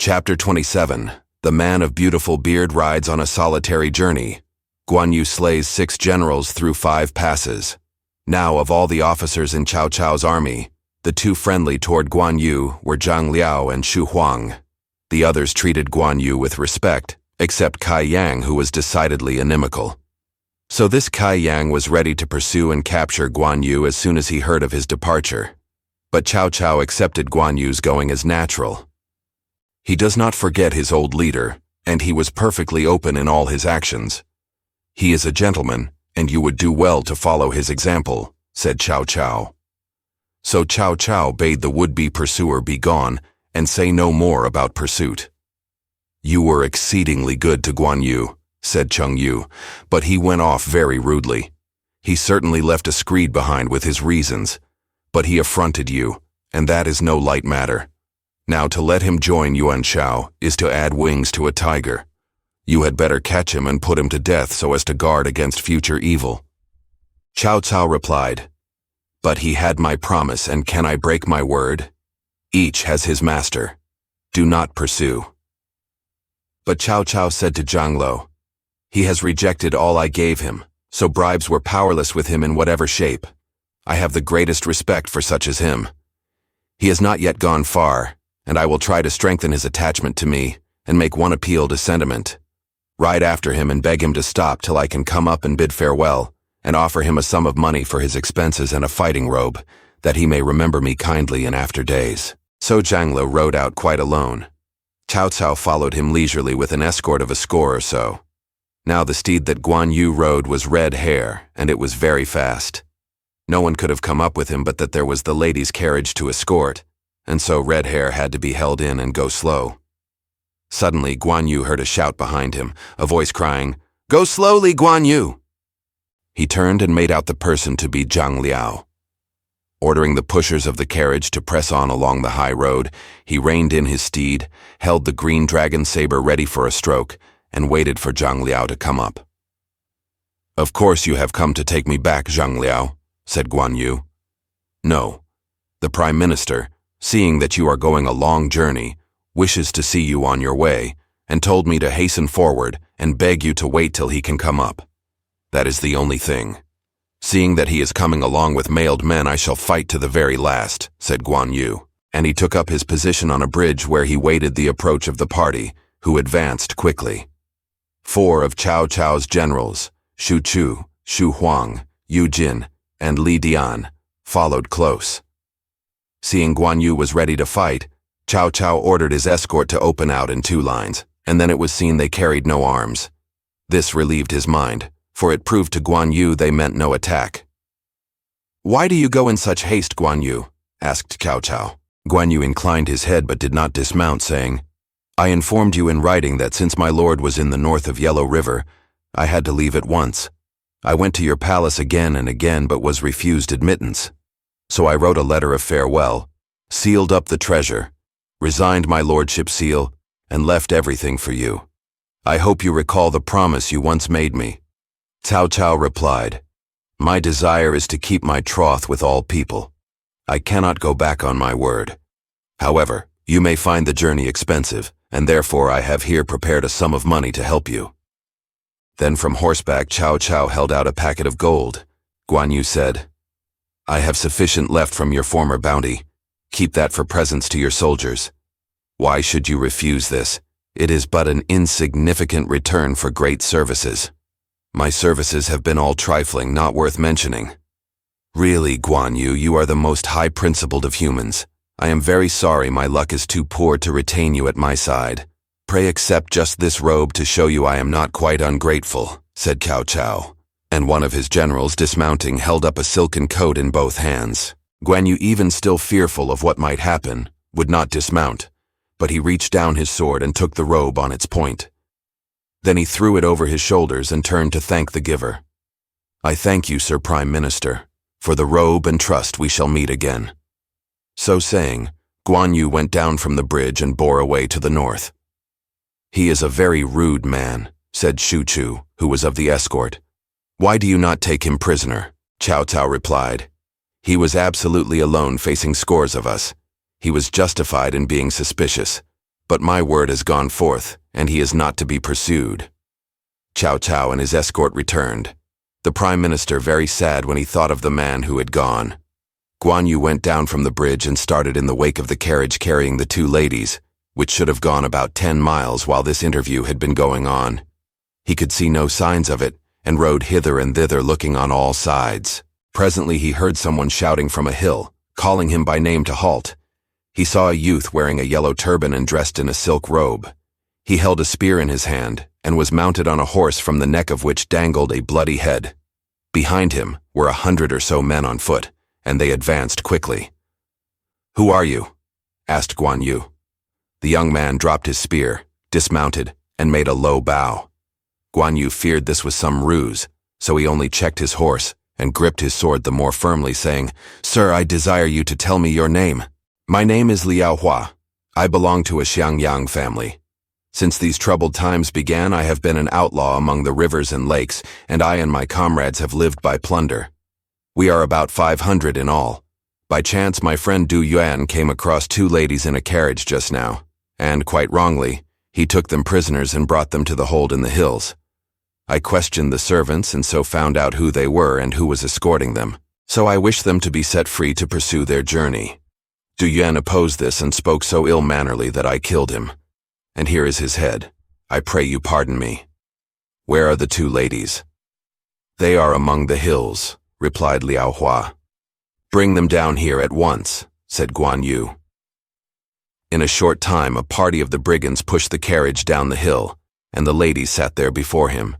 Chapter 27. The man of beautiful beard rides on a solitary journey. Guan Yu slays 6 generals through 5 passes. Now, of all the officers in Cao Cao's army, the 2 friendly toward Guan Yu were Zhang Liao and Xu Huang. The others treated Guan Yu with respect, except Kai Yang, who was decidedly inimical. So this Kai Yang was ready to pursue and capture Guan Yu as soon as he heard of his departure. But Cao Cao accepted Guan Yu's going as natural. He does not forget his old leader, and he was perfectly open in all his actions. He is a gentleman, and you would do well to follow his example, said Cao Cao. So Cao Cao bade the would-be pursuer be gone and say no more about pursuit. You were exceedingly good to Guan Yu, said Cheng Yu, but he went off very rudely. He certainly left a screed behind with his reasons, but he affronted you, and that is no light matter. Now to let him join Yuan Shao is to add wings to a tiger. You had better catch him and put him to death so as to guard against future evil. Cao Cao replied, But he had my promise, and can I break my word? Each has his master. Do not pursue. But Cao Cao said to Zhang Lo, He has rejected all I gave him, so bribes were powerless with him in whatever shape. I have the greatest respect for such as him. He has not yet gone far, and I will try to strengthen his attachment to me and make one appeal to sentiment. Ride after him and beg him to stop till I can come up and bid farewell, and offer him a sum of money for his expenses and a fighting robe, that he may remember me kindly in after days. So Zhang Lo rode out quite alone. Cao Cao followed him leisurely with an escort of a score or so. Now the steed that Guan Yu rode was Red Hair, and it was very fast. No one could have come up with him but that there was the lady's carriage to escort, and so Red Hair had to be held in and go slow. Suddenly Guan Yu heard a shout behind him, a voice crying, Go slowly, Guan Yu! He turned and made out the person to be Zhang Liao. Ordering the pushers of the carriage to press on along the high road, he reined in his steed, held the green dragon saber ready for a stroke, and waited for Zhang Liao to come up. Of course you have come to take me back, Zhang Liao, said Guan Yu. No. The Prime Minister, seeing that you are going a long journey, wishes to see you on your way, and told me to hasten forward and beg you to wait till he can come up. That is the only thing. Seeing that he is coming along with mailed men, I shall fight to the very last, said Guan Yu, and he took up his position on a bridge where he waited the approach of the party, who advanced quickly. 4 of Cao Cao's generals, Xu Chu, Xu Huang, Yu Jin, and Li Dian, followed close. Seeing Guan Yu was ready to fight, Cao Cao ordered his escort to open out in 2 lines, and then it was seen they carried no arms. This relieved his mind, for it proved to Guan Yu they meant no attack. Why do you go in such haste, Guan Yu? Asked Cao Cao. Guan Yu inclined his head but did not dismount, saying, I informed you in writing that since my lord was in the north of Yellow River, I had to leave at once. I went to your palace again and again but was refused admittance. So I wrote a letter of farewell, sealed up the treasure, resigned my lordship's seal, and left everything for you. I hope you recall the promise you once made me. Cao Cao replied, My desire is to keep my troth with all people. I cannot go back on my word. However, you may find the journey expensive, and therefore I have here prepared a sum of money to help you. Then from horseback Cao Cao held out a packet of gold. Guan Yu said, I have sufficient left from your former bounty. Keep that for presents to your soldiers. Why should you refuse this? It is but an insignificant return for great services. My services have been all trifling, not worth mentioning. Really, Guan Yu, you are the most high-principled of humans. I am very sorry my luck is too poor to retain you at my side. Pray accept just this robe to show you I am not quite ungrateful, said Cao Cao. And one of his generals, dismounting, held up a silken coat in both hands. Guan Yu, even still fearful of what might happen, would not dismount, but he reached down his sword and took the robe on its point. Then he threw it over his shoulders and turned to thank the giver. I thank you, Sir Prime Minister. For the robe and trust we shall meet again. So saying, Guan Yu went down from the bridge and bore away to the north. He is a very rude man, said Xu Chu, who was of the escort. Why do you not take him prisoner? Cao Cao replied. He was absolutely alone facing scores of us. He was justified in being suspicious. But my word has gone forth, and he is not to be pursued." Cao Cao and his escort returned, the Prime Minister very sad when he thought of the man who had gone. Guan Yu went down from the bridge and started in the wake of the carriage carrying the two ladies, which should have gone about 10 miles while this interview had been going on. He could see no signs of it, and rode hither and thither looking on all sides. Presently he heard someone shouting from a hill, calling him by name to halt. He saw a youth wearing a yellow turban and dressed in a silk robe. He held a spear in his hand, and was mounted on a horse from the neck of which dangled a bloody head. Behind him were 100 or so men on foot, and they advanced quickly. "Who are you?" asked Guan Yu. The young man dropped his spear, dismounted, and made a low bow. Guan Yu feared this was some ruse, so he only checked his horse and gripped his sword the more firmly, saying, "Sir, I desire you to tell me your name." "My name is Liu Hua. I belong to a Xiangyang family. Since these troubled times began, I have been an outlaw among the rivers and lakes, and I and my comrades have lived by plunder. We are about 500 in all. By chance, my friend Du Yuan came across two ladies in a carriage just now, and, quite wrongly, he took them prisoners and brought them to the hold in the hills. I questioned the servants and so found out who they were and who was escorting them. So I wish them to be set free to pursue their journey. Du Yuan opposed this and spoke so ill-mannerly that I killed him. And here is his head. I pray you pardon me. Where are the two ladies?" "They are among the hills," replied Liu Hua. "Bring them down here at once," said Guan Yu. In a short time, a party of the brigands pushed the carriage down the hill, and the ladies sat there before him.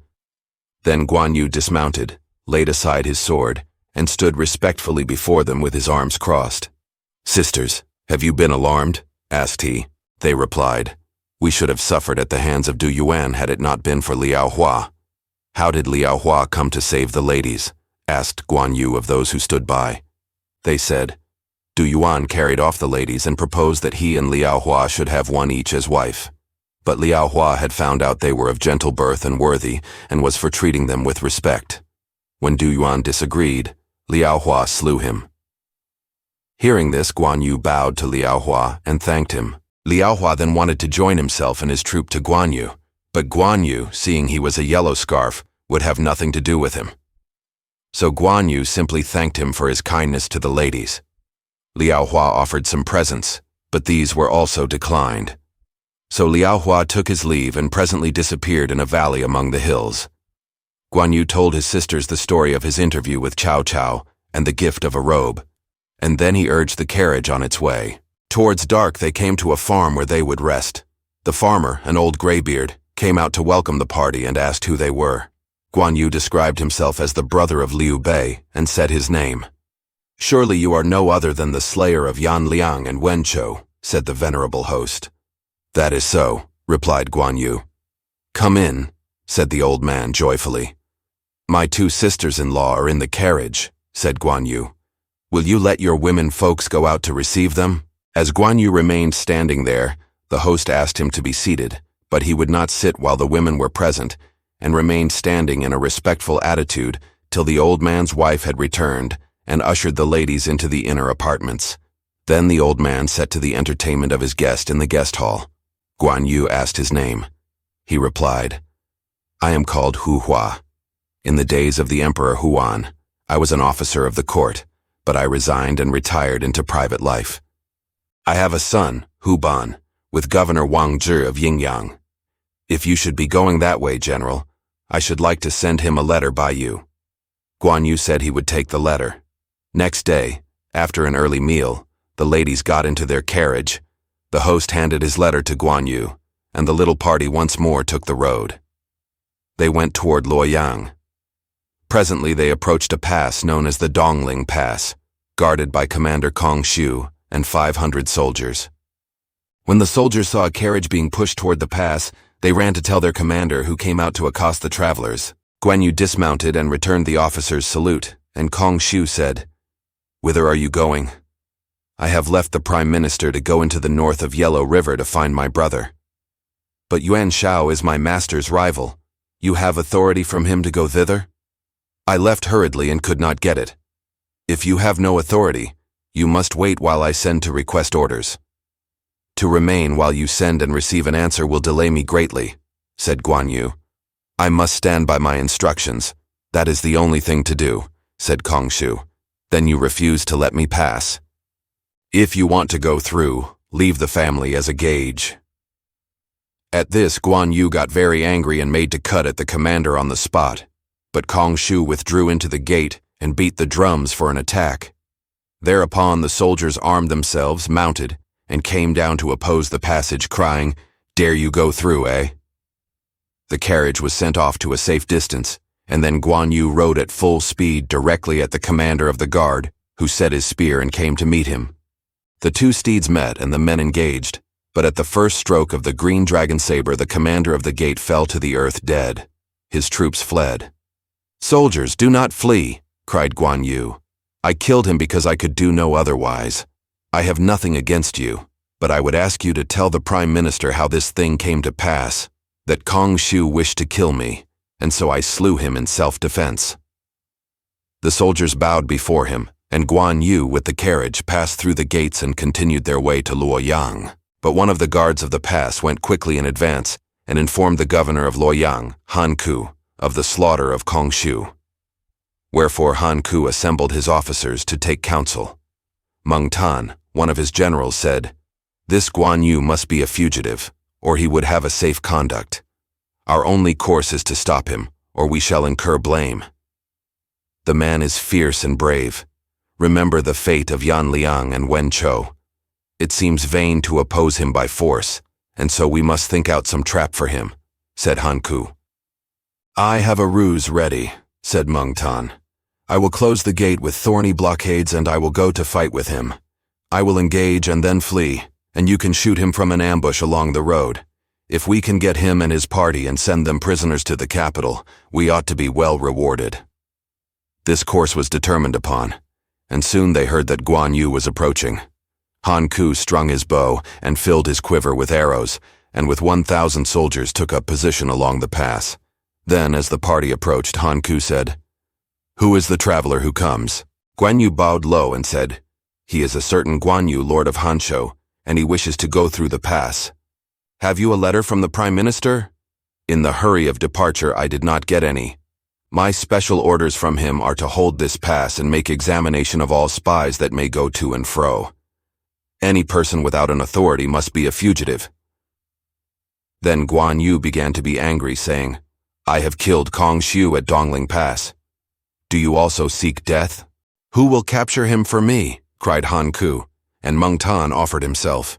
Then Guan Yu dismounted, laid aside his sword, and stood respectfully before them with his arms crossed. "Sisters, have you been alarmed?" asked he. They replied, "We should have suffered at the hands of Du Yuan had it not been for Liu Hua." "How did Liu Hua come to save the ladies?" asked Guan Yu of those who stood by. They said, "Du Yuan carried off the ladies and proposed that he and Liu Hua should have one each as wife. But Liu Hua had found out they were of gentle birth and worthy, and was for treating them with respect. When Du Yuan disagreed, Liu Hua slew him." Hearing this, Guan Yu bowed to Liu Hua and thanked him. Liu Hua then wanted to join himself and his troop to Guan Yu, but Guan Yu, seeing he was a yellow scarf, would have nothing to do with him. So Guan Yu simply thanked him for his kindness to the ladies. Liu Hua offered some presents, but these were also declined. So Liu Hua took his leave and presently disappeared in a valley among the hills. Guan Yu told his sisters the story of his interview with Cao Cao and the gift of a robe, and then he urged the carriage on its way. Towards dark they came to a farm where they would rest. The farmer, an old graybeard, came out to welcome the party and asked who they were. Guan Yu described himself as the brother of Liu Bei and said his name. "Surely you are no other than the slayer of Yan Liang and Wenchou," said the venerable host. "That is so," replied Guan Yu. "Come in," said the old man joyfully. "My two sisters-in-law are in the carriage," said Guan Yu. "Will you let your women folks go out to receive them?" As Guan Yu remained standing there, the host asked him to be seated, but he would not sit while the women were present, and remained standing in a respectful attitude till the old man's wife had returned and ushered the ladies into the inner apartments. Then the old man set to the entertainment of his guest in the guest hall. Guan Yu asked his name. He replied, "I am called Hu Hua. In the days of the Emperor Huan, I was an officer of the court, but I resigned and retired into private life. I have a son, Hu Ban, with Governor Wang Zhi of Yingyang. If you should be going that way, General, I should like to send him a letter by you." Guan Yu said he would take the letter. Next day, after an early meal, the ladies got into their carriage. The host handed his letter to Guan Yu, and the little party once more took the road. They went toward Luoyang. Presently they approached a pass known as the Dongling Pass, guarded by Commander Kong Shu and 500 soldiers. When the soldiers saw a carriage being pushed toward the pass, they ran to tell their commander, who came out to accost the travelers. Guan Yu dismounted and returned the officer's salute, and Kong Shu said, "Whither are you going?" "I have left the Prime Minister to go into the north of Yellow River to find my brother." "But Yuan Shao is my master's rival. You have authority from him to go thither?" "I left hurriedly and could not get it." "If you have no authority, you must wait while I send to request orders." To remain while you send and receive an answer will delay me greatly, said Guan Yu. I must stand by my instructions. That is the only thing to do, said Kongshu. Then you refuse to let me pass. If you want to go through, leave the family as a gauge. At this, Guan Yu got very angry and made to cut at the commander on the spot, but Kongshu withdrew into the gate and beat the drums for an attack. Thereupon the soldiers armed themselves, mounted, and came down to oppose the passage, crying, "Dare you go through, eh?" The carriage was sent off to a safe distance, and then Guan Yu rode at full speed directly at the commander of the guard, who set his spear and came to meet him. The two steeds met and the men engaged, but at the first stroke of the green dragon saber the commander of the gate fell to the earth dead. His troops fled. "Soldiers, do not flee," cried Guan Yu. "I killed him because I could do no otherwise. I have nothing against you, but I would ask you to tell the Prime Minister how this thing came to pass, that Kongshu wished to kill me, and so I slew him in self-defense." The soldiers bowed before him, and Guan Yu with the carriage passed through the gates and continued their way to Luoyang. But one of the guards of the pass went quickly in advance and informed the governor of Luoyang, Han Ku, of the slaughter of Kongshu. Wherefore Han Ku assembled his officers to take counsel. Meng Tan, one of his generals, said, "This Guan Yu must be a fugitive, or he would have a safe conduct. Our only course is to stop him, or we shall incur blame. The man is fierce and brave. Remember the fate of Yan Liang and Wen Chou. It seems vain to oppose him by force, and so we must think out some trap for him," said Han Ku. "I have a ruse ready," said Meng Tan. "I will close the gate with thorny blockades and I will go to fight with him. I will engage and then flee, and you can shoot him from an ambush along the road. If we can get him and his party and send them prisoners to the capital, we ought to be well rewarded." This course was determined upon, and soon they heard that Guan Yu was approaching. Han Ku strung his bow and filled his quiver with arrows, and with 1,000 soldiers took up position along the pass. Then, as the party approached, Han Ku said, "Who is the traveler who comes?" Guan Yu bowed low and said, "He is a certain Guan Yu, Lord of Hanshou, and he wishes to go through the pass." "Have you a letter from the Prime Minister?" "In the hurry of departure I did not get any. My special orders from him are to hold this pass and make examination of all spies that may go to and fro. Any person without an authority must be a fugitive." Then Guan Yu began to be angry, saying, "I have killed Kongshu at Dongling Pass. Do you also seek death?" "Who will capture him for me?" cried Han Ku, and Meng Tan offered himself.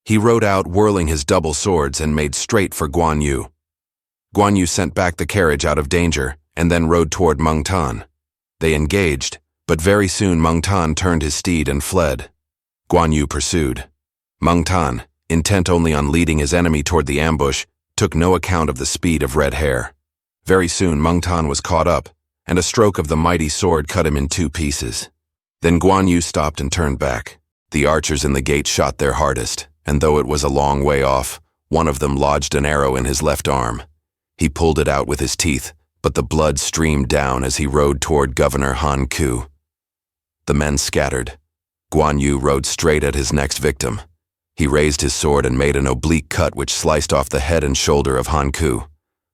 He rode out whirling his double swords and made straight for Guan Yu. Guan Yu sent back the carriage out of danger and then rode toward Meng Tan. They engaged, but very soon Meng Tan turned his steed and fled. Guan Yu pursued. Meng Tan, intent only on leading his enemy toward the ambush, took no account of the speed of Red Hair. Very soon Meng Tan was caught up, and a stroke of the mighty sword cut him in 2 pieces. Then Guan Yu stopped and turned back. The archers in the gate shot their hardest, and though it was a long way off, one of them lodged an arrow in his left arm. He pulled it out with his teeth, but the blood streamed down as he rode toward Governor Han Ku. The men scattered. Guan Yu rode straight at his next victim. He raised his sword and made an oblique cut which sliced off the head and shoulder of Han Ku.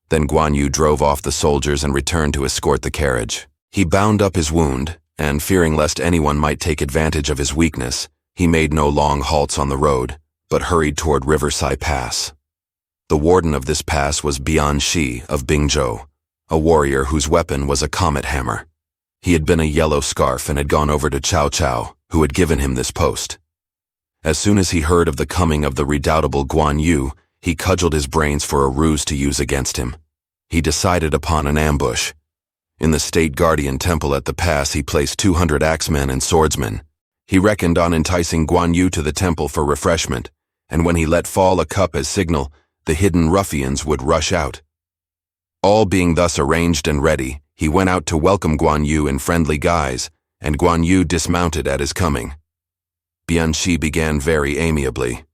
Then Guan Yu drove off the soldiers and returned to escort the carriage. He bound up his wound, and fearing lest anyone might take advantage of his weakness, he made no long halts on the road, but hurried toward Riverside Pass. The warden of this pass was Bian Shi of Bingzhou, a warrior whose weapon was a comet hammer. He had been a yellow scarf and had gone over to Cao Cao, who had given him this post. As soon as he heard of the coming of the redoubtable Guan Yu, he cudgeled his brains for a ruse to use against him. He decided upon an ambush. In the state guardian temple at the pass he placed 200 axemen and swordsmen. He reckoned on enticing Guan Yu to the temple for refreshment, and when he let fall a cup as signal, the hidden ruffians would rush out. All being thus arranged and ready, he went out to welcome Guan Yu in friendly guise, and Guan Yu dismounted at his coming. Bian Shi began very amiably.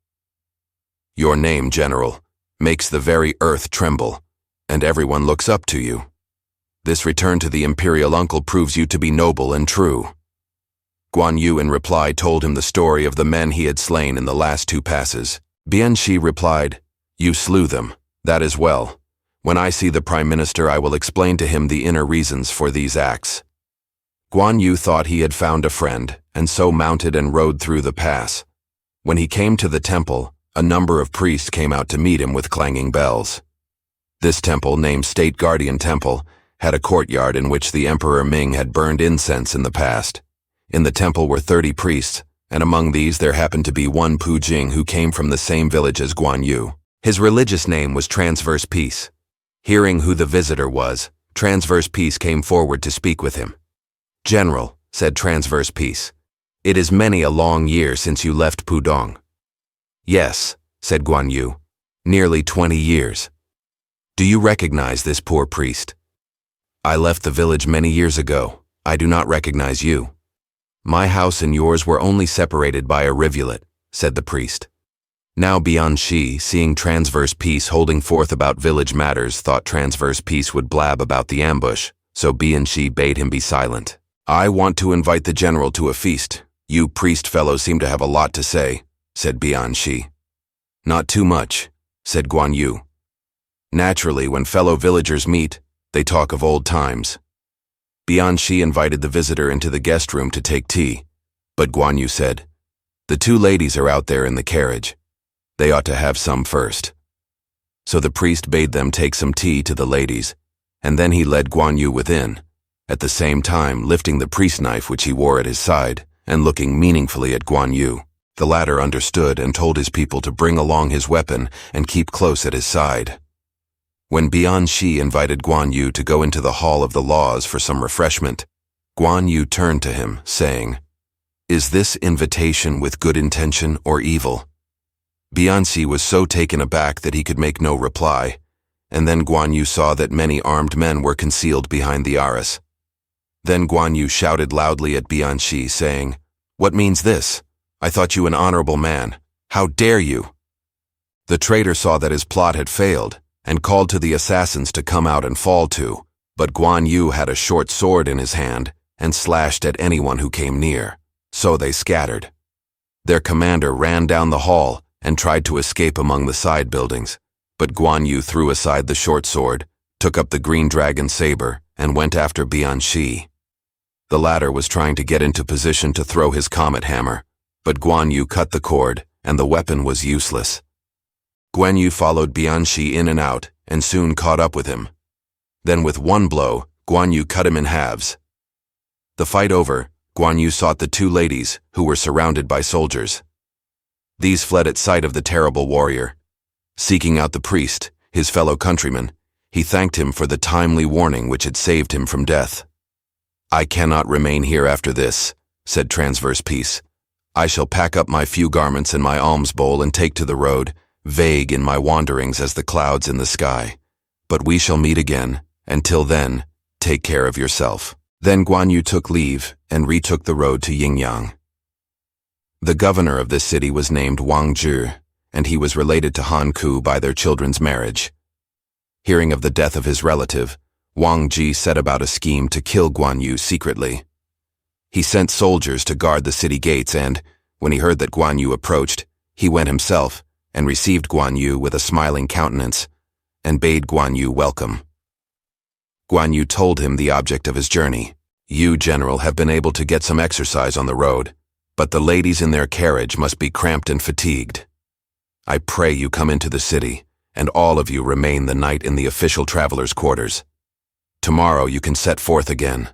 "Your name, General, makes the very earth tremble, and everyone looks up to you. This return to the imperial uncle proves you to be noble and true. Guan Yu in reply told him the story of the men he had slain in the last 2 passes. Bianxi replied, "You slew them. That is well. When I see the Prime Minister, I will explain to him the inner reasons for these acts." Guan Yu thought he had found a friend, and so mounted and rode through the pass. When he came to the temple, a number of priests came out to meet him with clanging bells. This temple, named State Guardian Temple, had a courtyard in which the Emperor Ming had burned incense in the past. In the temple were 30 priests, and among these there happened to be one Pu Jing who came from the same village as Guan Yu. His religious name was Transverse Peace. Hearing who the visitor was, Transverse Peace came forward to speak with him. "General," said Transverse Peace, "it is many a long year since you left Pudong." "Yes," said Guan Yu, "nearly 20 years. Do you recognize this poor priest?" "I left the village many years ago. I do not recognize you." "My house and yours were only separated by a rivulet," said the priest. Now Bianxi, seeing Transverse Peace holding forth about village matters, thought Transverse Peace would blab about the ambush, so Bianxi bade him be silent. "I want to invite the general to a feast. You priest fellows seem to have a lot to say," said Bianxi. "Not too much," said Guan Yu. "Naturally, when fellow villagers meet, they talk of old times." Bianxi invited the visitor into the guest room to take tea, but Guan Yu said, "The 2 ladies are out there in the carriage. They ought to have some first." So the priest bade them take some tea to the ladies, and then he led Guan Yu within, at the same time lifting the priest knife which he wore at his side and looking meaningfully at Guan Yu. The latter understood and told his people to bring along his weapon and keep close at his side. When Bianxi invited Guan Yu to go into the Hall of the Laws for some refreshment, Guan Yu turned to him, saying, "Is this invitation with good intention or evil?" Bianxi was so taken aback that he could make no reply, and then Guan Yu saw that many armed men were concealed behind the arras. Then Guan Yu shouted loudly at Bianxi, saying, "What means this? I thought you an honorable man. How dare you?" The traitor saw that his plot had failed, and called to the assassins to come out and fall to, but Guan Yu had a short sword in his hand and slashed at anyone who came near, so they scattered. Their commander ran down the hall and tried to escape among the side buildings, but Guan Yu threw aside the short sword, took up the green dragon saber, and went after Bianxi. The latter was trying to get into position to throw his comet hammer, but Guan Yu cut the cord, and the weapon was useless. Guan Yu followed Bianxi in and out, and soon caught up with him. Then with one blow, Guan Yu cut him in halves. The fight over, Guan Yu sought the 2 ladies, who were surrounded by soldiers. These fled at sight of the terrible warrior. Seeking out the priest, his fellow countryman, he thanked him for the timely warning which had saved him from death. "I cannot remain here after this," said Transverse Peace. "I shall pack up my few garments and my alms bowl and take to the road, vague in my wanderings as the clouds in the sky. But we shall meet again, and till then, take care of yourself." Then Guan Yu took leave and retook the road to Yingyang. The governor of this city was named Wang Zhi, and he was related to Han Ku by their children's marriage. Hearing of the death of his relative, Wang Zhi set about a scheme to kill Guan Yu secretly. He sent soldiers to guard the city gates and, when he heard that Guan Yu approached, he went himself and received Guan Yu with a smiling countenance and bade Guan Yu welcome. Guan Yu told him the object of his journey. "You, General, have been able to get some exercise on the road, but the ladies in their carriage must be cramped and fatigued. I pray you come into the city, and all of you remain the night in the official travelers' quarters. Tomorrow you can set forth again."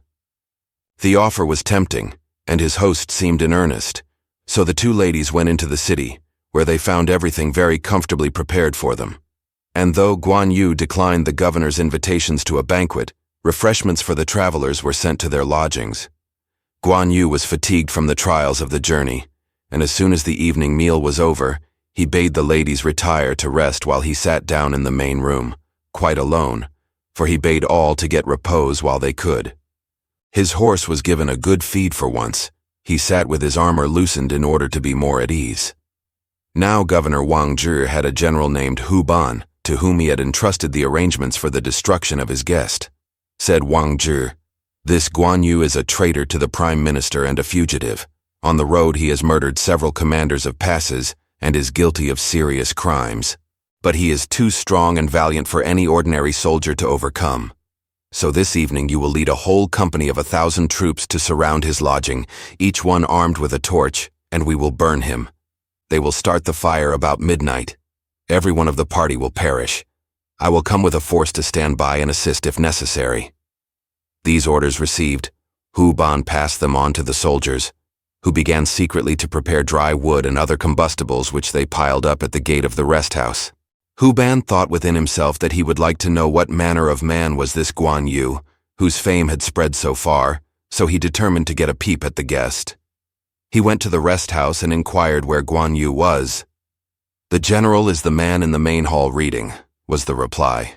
The offer was tempting, and his host seemed in earnest, so the 2 ladies went into the city, where they found everything very comfortably prepared for them. And though Guan Yu declined the governor's invitations to a banquet, refreshments for the travelers were sent to their lodgings. Guan Yu was fatigued from the trials of the journey, and as soon as the evening meal was over, he bade the ladies retire to rest while he sat down in the main room, quite alone, for he bade all to get repose while they could. His horse was given a good feed for once. He sat with his armor loosened in order to be more at ease. Now Governor Wang Zhi had a general named Hu Ban, to whom he had entrusted the arrangements for the destruction of his guest. Said Wang Zhi, "This Guan Yu is a traitor to the Prime Minister and a fugitive. On the road he has murdered several commanders of passes and is guilty of serious crimes. But he is too strong and valiant for any ordinary soldier to overcome. So this evening you will lead a whole company of 1,000 troops to surround his lodging, each one armed with a torch, and we will burn him. They will start the fire about midnight. Every one of the party will perish. I will come with a force to stand by and assist if necessary." These orders received, Hu Ban passed them on to the soldiers, who began secretly to prepare dry wood and other combustibles which they piled up at the gate of the rest house. Hu Ban thought within himself that he would like to know what manner of man was this Guan Yu, whose fame had spread so far, so he determined to get a peep at the guest. He went to the rest house and inquired where Guan Yu was. "The general is the man in the main hall reading," was the reply.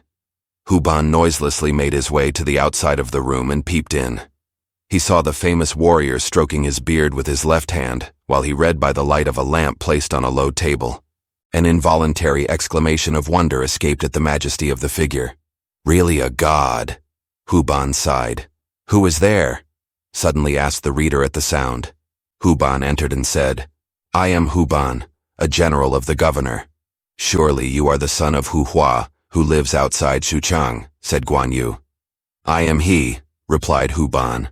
Hu Ban noiselessly made his way to the outside of the room and peeped in. He saw the famous warrior stroking his beard with his left hand while he read by the light of a lamp placed on a low table. An involuntary exclamation of wonder escaped at the majesty of the figure. "Really a god," Hu Ban sighed. "Who is there?" suddenly asked the reader at the sound. Hu Ban entered and said, "I am Hu Ban, a general of the governor." "Surely you are the son of Hu Hua, who lives outside Xuchang," said Guan Yu. "I am he," replied Hu Ban.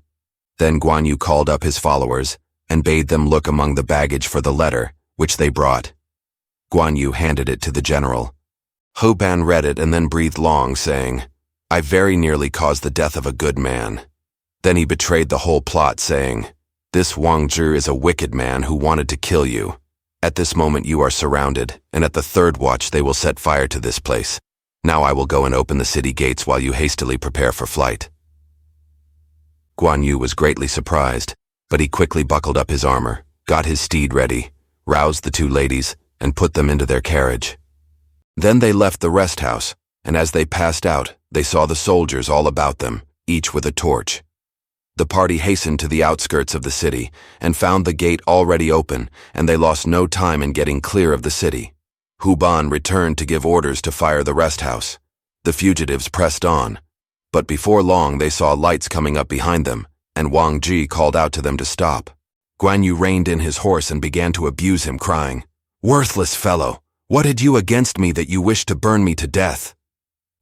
Then Guan Yu called up his followers and bade them look among the baggage for the letter, which they brought. Guan Yu handed it to the general. Hu Ban read it and then breathed long, saying, "I very nearly caused the death of a good man." Then he betrayed the whole plot, saying, "This Wang Zhi is a wicked man who wanted to kill you. At this moment you are surrounded, and at the third watch they will set fire to this place. Now I will go and open the city gates while you hastily prepare for flight." Guan Yu was greatly surprised, but he quickly buckled up his armor, got his steed ready, roused the two ladies, and put them into their carriage. Then they left the rest house, and as they passed out, they saw the soldiers all about them, each with a torch. The party hastened to the outskirts of the city and found the gate already open, and they lost no time in getting clear of the city. Hu Ban returned to give orders to fire the rest house. The fugitives pressed on, but before long they saw lights coming up behind them, and Wang Zhi called out to them to stop. Guan Yu reined in his horse and began to abuse him, crying, "Worthless fellow, what had you against me that you wished to burn me to death?"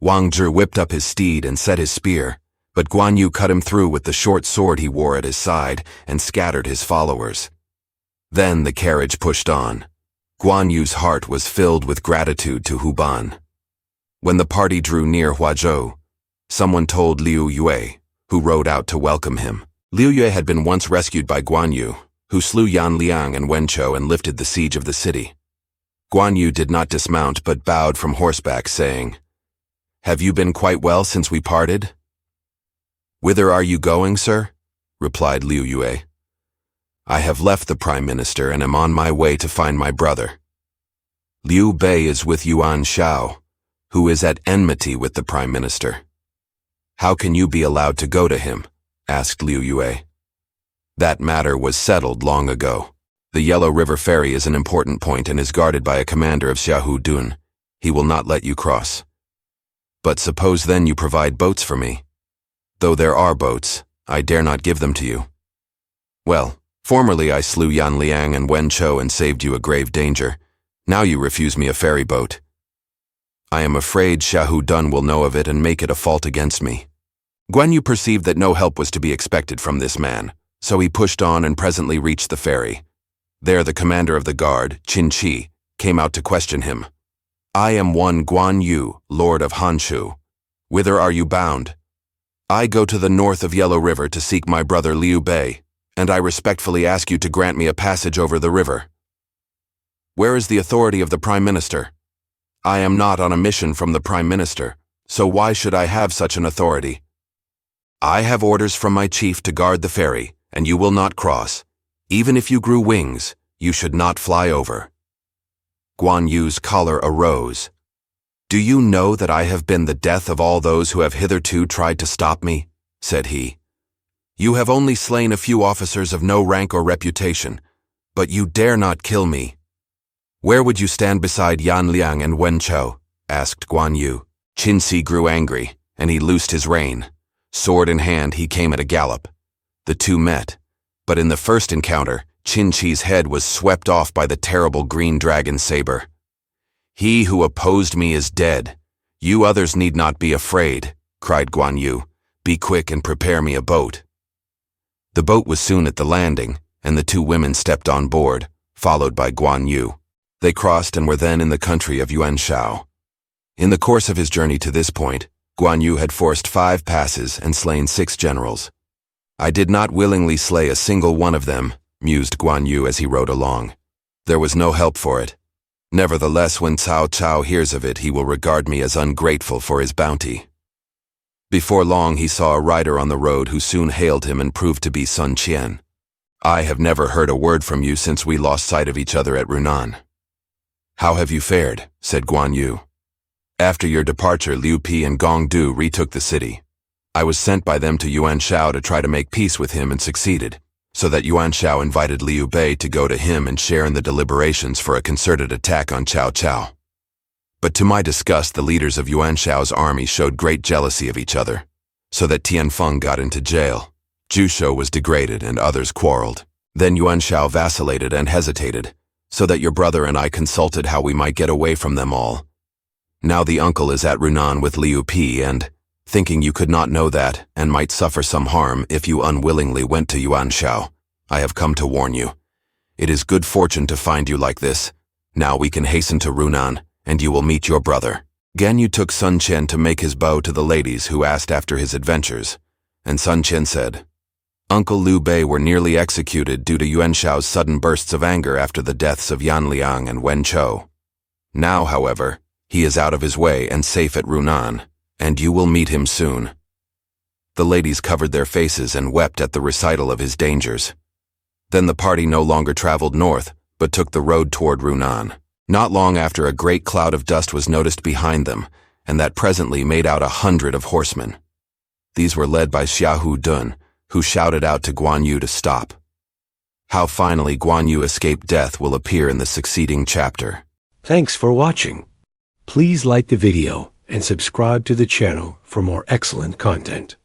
Wang Zhi whipped up his steed and set his spear, but Guan Yu cut him through with the short sword he wore at his side and scattered his followers. Then the carriage pushed on. Guan Yu's heart was filled with gratitude to Hu Ban. When the party drew near Huazhou, someone told Liu Bei, who rode out to welcome him. Liu Bei had been once rescued by Guan Yu, who slew Yan Liang and Wen Chou and lifted the siege of the city. Guan Yu did not dismount but bowed from horseback, saying, "Have you been quite well since we parted?" "Whither are you going, sir?" replied Liu Bei. "I have left the Prime Minister and am on my way to find my brother. Liu Bei is with Yuan Shao, who is at enmity with the Prime Minister." "How can you be allowed to go to him?" asked Liu Bei. "That matter was settled long ago. The Yellow River Ferry is an important point and is guarded by a commander of Xiahou Dun. He will not let you cross. But suppose then you provide boats for me. Though there are boats, I dare not give them to you. Well, formerly I slew Yan Liang and Wen Chou and saved you a grave danger. Now you refuse me a ferry boat. I am afraid Xiahou Dun will know of it and make it a fault against me." Guan Yu perceived that no help was to be expected from this man, so he pushed on and presently reached the ferry. There the commander of the guard, Qin Chi, came out to question him. "I am one Guan Yu, lord of Hanshu. Whither are you bound?" "I go to the north of Yellow River to seek my brother Liu Bei, and I respectfully ask you to grant me a passage over the river." "Where is the authority of the Prime Minister?" "I am not on a mission from the Prime Minister, so why should I have such an authority?" "I have orders from my chief to guard the ferry, and you will not cross. Even if you grew wings, you should not fly over." Guan Yu's choler arose. "Do you know that I have been the death of all those who have hitherto tried to stop me?" said he. "You have only slain a few officers of no rank or reputation, but you dare not kill me." "Where would you stand beside Yan Liang and Wen Chou?" asked Guan Yu. Qin Shi grew angry, and he loosed his rein. Sword in hand, he came at a gallop. The two met, but in the first encounter, Qin Chi's head was swept off by the terrible green dragon saber. "He who opposed me is dead. You others need not be afraid," cried Guan Yu. "Be quick and prepare me a boat." The boat was soon at the landing, and the two women stepped on board, followed by Guan Yu. They crossed and were then in the country of Yuanshao. In the course of his journey to this point, Guan Yu had forced 5 passes and slain 6 generals. "I did not willingly slay a single one of them," mused Guan Yu as he rode along. "There was no help for it. Nevertheless, when Cao Cao hears of it, he will regard me as ungrateful for his bounty." Before long, he saw a rider on the road who soon hailed him and proved to be Sun Quan. "I have never heard a word from you since we lost sight of each other at Runan." "How have you fared?" said Guan Yu. "After your departure, Liu Bei and Gong Du retook the city. I was sent by them to Yuanshao to try to make peace with him and succeeded, so that Yuanshao invited Liu Bei to go to him and share in the deliberations for a concerted attack on Cao Cao. But to my disgust, the leaders of Yuanshao's army showed great jealousy of each other, so that Tianfeng got into jail. Jusho was degraded and others quarreled. Then Yuanshao vacillated and hesitated, so that your brother and I consulted how we might get away from them all. Now the uncle is at Runan with Liu Bei and, thinking you could not know that and might suffer some harm if you unwillingly went to Yuanshao, I have come to warn you. It is good fortune to find you like this. Now we can hasten to Runan, and you will meet your brother." Guan Yu took Sun Quan to make his bow to the ladies who asked after his adventures, and Sun Quan said, "Uncle Liu Bei were nearly executed due to Yuanshao's sudden bursts of anger after the deaths of Yan Liang and Wen Chou. Now, however, he is out of his way and safe at Runan, and you will meet him soon." The ladies covered their faces and wept at the recital of his dangers. Then the party no longer traveled north, but took the road toward Runan. Not long after, a great cloud of dust was noticed behind them, and that presently made out 100 of horsemen. These were led by Xiahou Dun, who shouted out to Guan Yu to stop. How finally Guan Yu escaped death will appear in the succeeding chapter. Thanks for watching. Please like the video and subscribe to the channel for more excellent content.